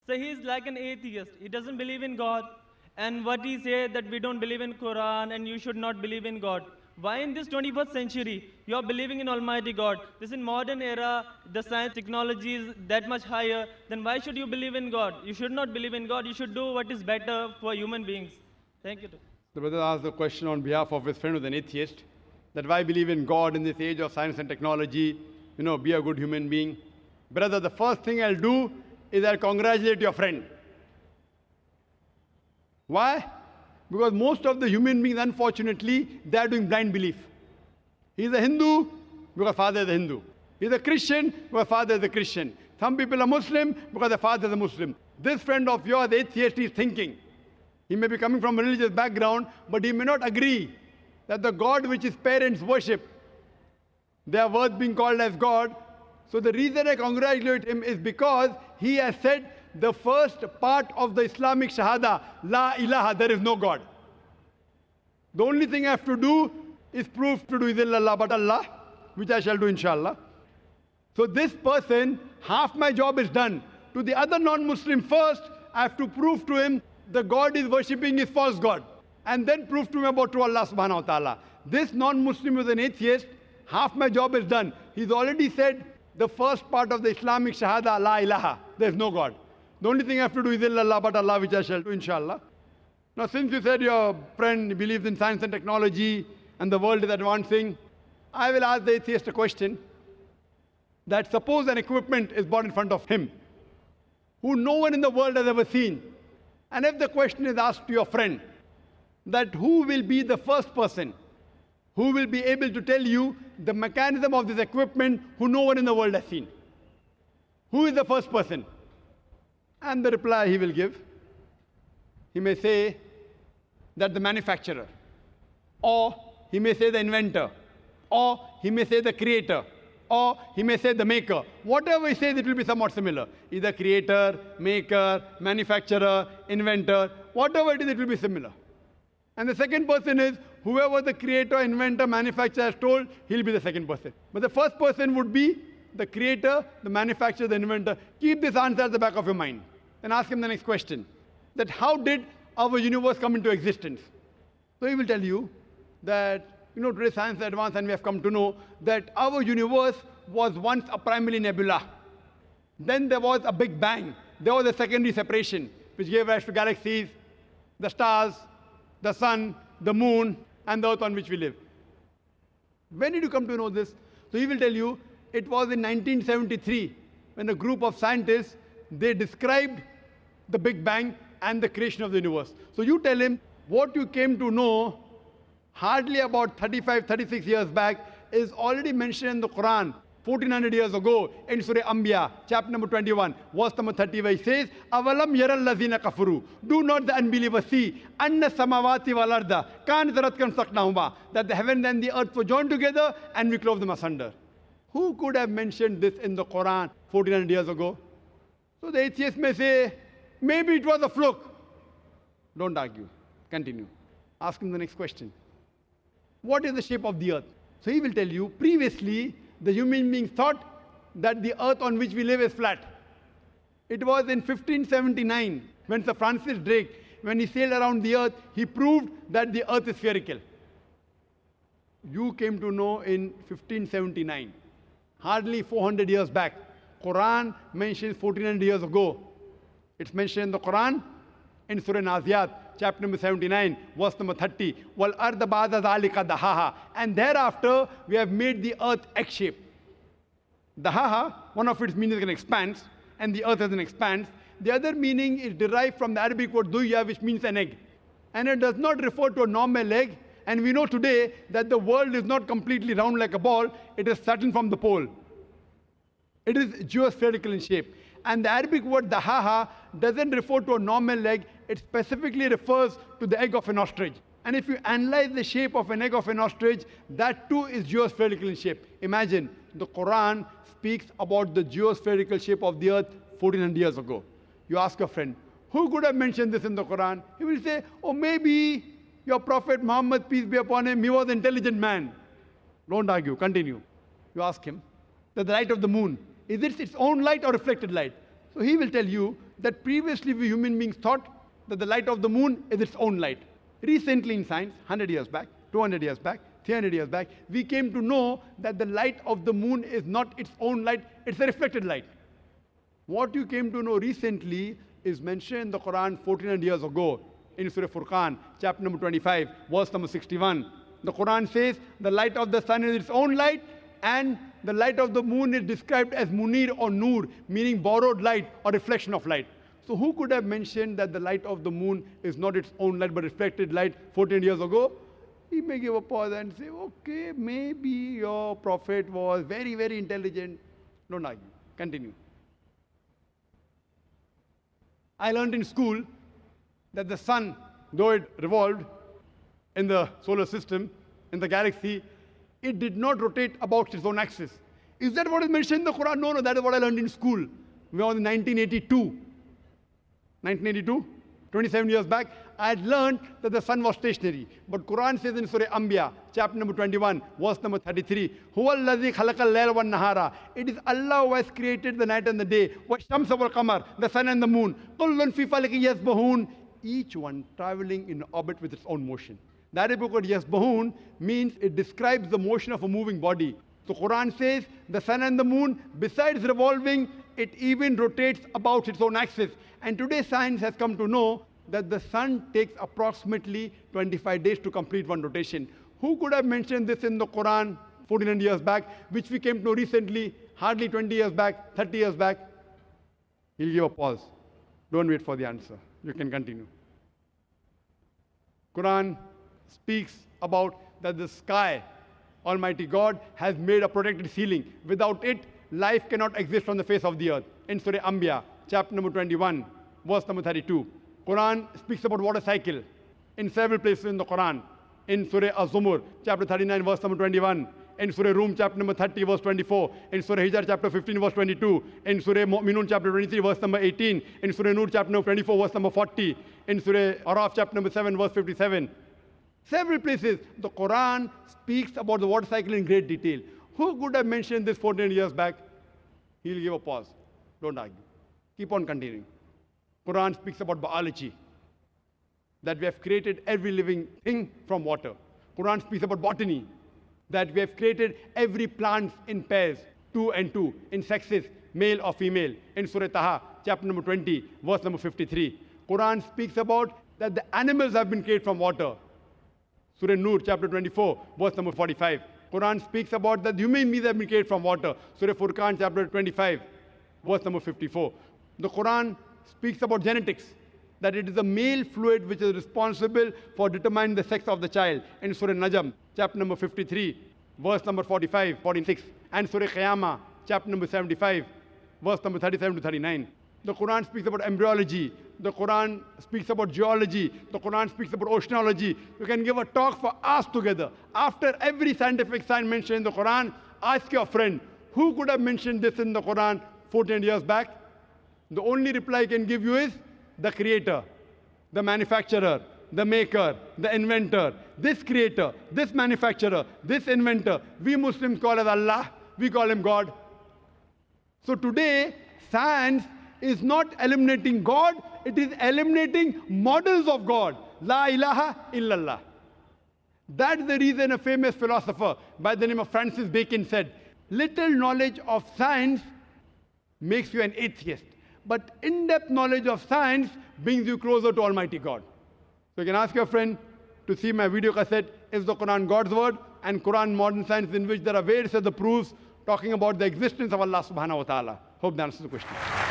So he is like an atheist. He doesn't believe in God. And what he said that we don't believe in Quran and you should not believe in God. Why in this 21st century you are believing in Almighty God? This in modern era, the science technology is that much higher. Then why should you believe in God? You should not believe in God. You should do what is better for human beings. Thank you. The brother asked the question on behalf of his friend who is an atheist, that why believe in God in this age of science and technology, be a good human being. Brother, the first thing I'll do is I'll congratulate your friend. Why? Because most of the human beings, unfortunately, they are doing blind belief. He's a Hindu because father is a Hindu. He's a Christian because father is a Christian. Some people are Muslim because their father is a Muslim. This friend of yours, atheist, is thinking. He may be coming from a religious background, but he may not agree that the God which his parents worship, they are worth being called as God. So the reason I congratulate him is because he has said the first part of the Islamic Shahada, La ilaha, there is no God. The only thing I have to do is prove to do is illallah but Allah, which I shall do inshallah. So this person, half my job is done. To the other non-Muslim first, I have to prove to him the God is worshipping is false God. And then prove to him about true Allah subhanahu wa ta'ala. This non-Muslim is an atheist, half my job is done. He's already said the first part of the Islamic Shahada, La ilaha, there is no God. The only thing I have to do is illallah but Allah, which I shall do inshallah. Now since you said your friend believes in science and technology and the world is advancing, I will ask the atheist a question, that suppose an equipment is brought in front of him, who no one in the world has ever seen. And if the question is asked to your friend, that who will be the first person who will be able to tell you the mechanism of this equipment who no one in the world has seen? Who is the first person? And the reply he will give, he may say that the manufacturer, or he may say the inventor, or he may say the creator, or he may say the maker. Whatever he says, it will be somewhat similar. Either creator, maker, manufacturer, inventor, whatever it is, it will be similar. And the second person is whoever the creator, inventor, manufacturer has told, he'll be the second person. But the first person would be the creator, the manufacturer, the inventor. Keep this answer at the back of your mind. Then ask him the next question, that how did our universe come into existence? So he will tell you that, today science is advanced and we have come to know that our universe was once a primary nebula. Then there was a big bang. There was a secondary separation, which gave rise to galaxies, the stars, the sun, the moon, and the earth on which we live. When did you come to know this? So he will tell you, it was in 1973, when a group of scientists, they described the Big Bang and the creation of the universe. So you tell him, what you came to know hardly about 35, 36 years back is already mentioned in the Quran 1400 years ago in Surah Anbiya, chapter number 21, verse number 30, where he says, Avalam yaral lazina kafuru. Do not the unbelievers see, anna samawati wal arda, kan zaratkan saknahuma, that the heaven and the earth were joined together and we clove them asunder. Who could have mentioned this in the Quran 1400 years ago? So the atheist may say, maybe it was a fluke. Don't argue. Continue. Ask him the next question. What is the shape of the earth? So he will tell you, previously, the human beings thought that the earth on which we live is flat. It was in 1579, when Sir Francis Drake, when he sailed around the earth, he proved that the earth is spherical. You came to know in 1579, hardly 400 years back. Quran mentions 1400 years ago. It's mentioned in the Quran in Surah Naziyat, chapter number 79, verse number 30. Wal arda ba'da zalika dahaha. And thereafter, we have made the earth egg-shaped. Dahaha, one of its meanings is an expanse, and the earth is an expanse. The other meaning is derived from the Arabic word duya, which means an egg. And it does not refer to a normal egg. And we know today that the world is not completely round like a ball. It is flattened from the pole. It is geospherical in shape. And the Arabic word dahaha doesn't refer to a normal egg. It specifically refers to the egg of an ostrich. And if you analyze the shape of an egg of an ostrich, that too is geospherical in shape. Imagine, the Quran speaks about the geospherical shape of the earth 1400 years ago. You ask a friend, who could have mentioned this in the Quran? He will say, oh, maybe your Prophet Muhammad, peace be upon him, he was an intelligent man. Don't argue, continue. You ask him, that the light of the moon, is it its own light or reflected light? So he will tell you that previously we human beings thought that the light of the moon is its own light. Recently in science, 100 years back, 200 years back, 300 years back, we came to know that the light of the moon is not its own light, it's a reflected light. What you came to know recently is mentioned in the Quran 1400 years ago in Surah Furqan, chapter number 25, verse number 61. The Quran says the light of the sun is its own light, and the light of the moon is described as munir or nur, meaning borrowed light or reflection of light. So who could have mentioned that the light of the moon is not its own light but reflected light 14 years ago? He may give a pause and say, okay, maybe your prophet was very, very intelligent. Don't argue. Continue. I learned in school that the sun, though it revolved in the solar system, in the galaxy, it did not rotate about its own axis. Is that what is mentioned in the Quran? No, that is what I learned in school. We were in 1982. 1982, 27 years back, I had learned that the sun was stationary. But Quran says in Surah Anbiya, chapter number 21, verse number 33, Huwa allazi khalaqal layla wan nahara. It is Allah who has created the night and the day. Wa shamsa wal qamar, the sun and the moon. Kullun fi falakin yasbahun. Each one traveling in orbit with its own motion. That is because yasbahun means it describes the motion of a moving body. So Quran says the sun and the moon, besides revolving, it even rotates about its own axis. And today science has come to know that the sun takes approximately 25 days to complete one rotation. Who could have mentioned this in the Quran 1400 years back, which we came to know recently, hardly 20 years back, 30 years back? He'll give a pause. Don't wait for the answer. You can continue. Quran speaks about that the sky, Almighty God, has made a protected ceiling. Without it, life cannot exist on the face of the earth. In Surah Anbiya, chapter number 21, verse number 32. Quran speaks about water cycle in several places in the Quran. In Surah Az-Zumur, chapter 39, verse number 21. In Surah Rum, chapter number 30, verse 24. In Surah Hijr, chapter 15, verse 22. In Surah Mu'minun, chapter 23, verse number 18. In Surah Nur, chapter number 24, verse number 40. In Surah Araf, chapter number 7, verse 57. Several places, the Quran speaks about the water cycle in great detail. Who could have mentioned this 14 years back? He'll give a pause. Don't argue. Keep on continuing. Quran speaks about biology, that we have created every living thing from water. Quran speaks about botany, that we have created every plant in pairs, 2 and 2, in sexes, male or female. In Surah Taha, chapter number 20, verse number 53. Quran speaks about that the animals have been created from water. Surah Nur, chapter 24, verse number 45. Quran speaks about that human beings have been created from water. Surah Furqan, chapter 25, verse number 54. The Quran speaks about genetics, that it is the male fluid which is responsible for determining the sex of the child. In Surah Najm, chapter number 53, verse number 45, 46. And Surah Qiyamah, chapter number 75, verse number 37 to 39. The Quran speaks about embryology. The Quran speaks about geology. The Quran speaks about oceanology. You can give a talk for hours together. After every scientific sign mentioned in the Quran, ask your friend, who could have mentioned this in the Quran 14 years back? The only reply I can give you is the creator, the manufacturer, the maker, the inventor. This creator, this manufacturer, this inventor, we Muslims call as Allah, we call him God. So today, science is not eliminating God, it is eliminating models of God. La ilaha illallah. That's the reason a famous philosopher by the name of Francis Bacon said, little knowledge of science makes you an atheist, but in-depth knowledge of science brings you closer to Almighty God. So you can ask your friend to see my video cassette, Is the Quran God's Word? And Quran Modern Science, in which there are various other proofs talking about the existence of Allah subhanahu wa ta'ala. Hope that answers the question.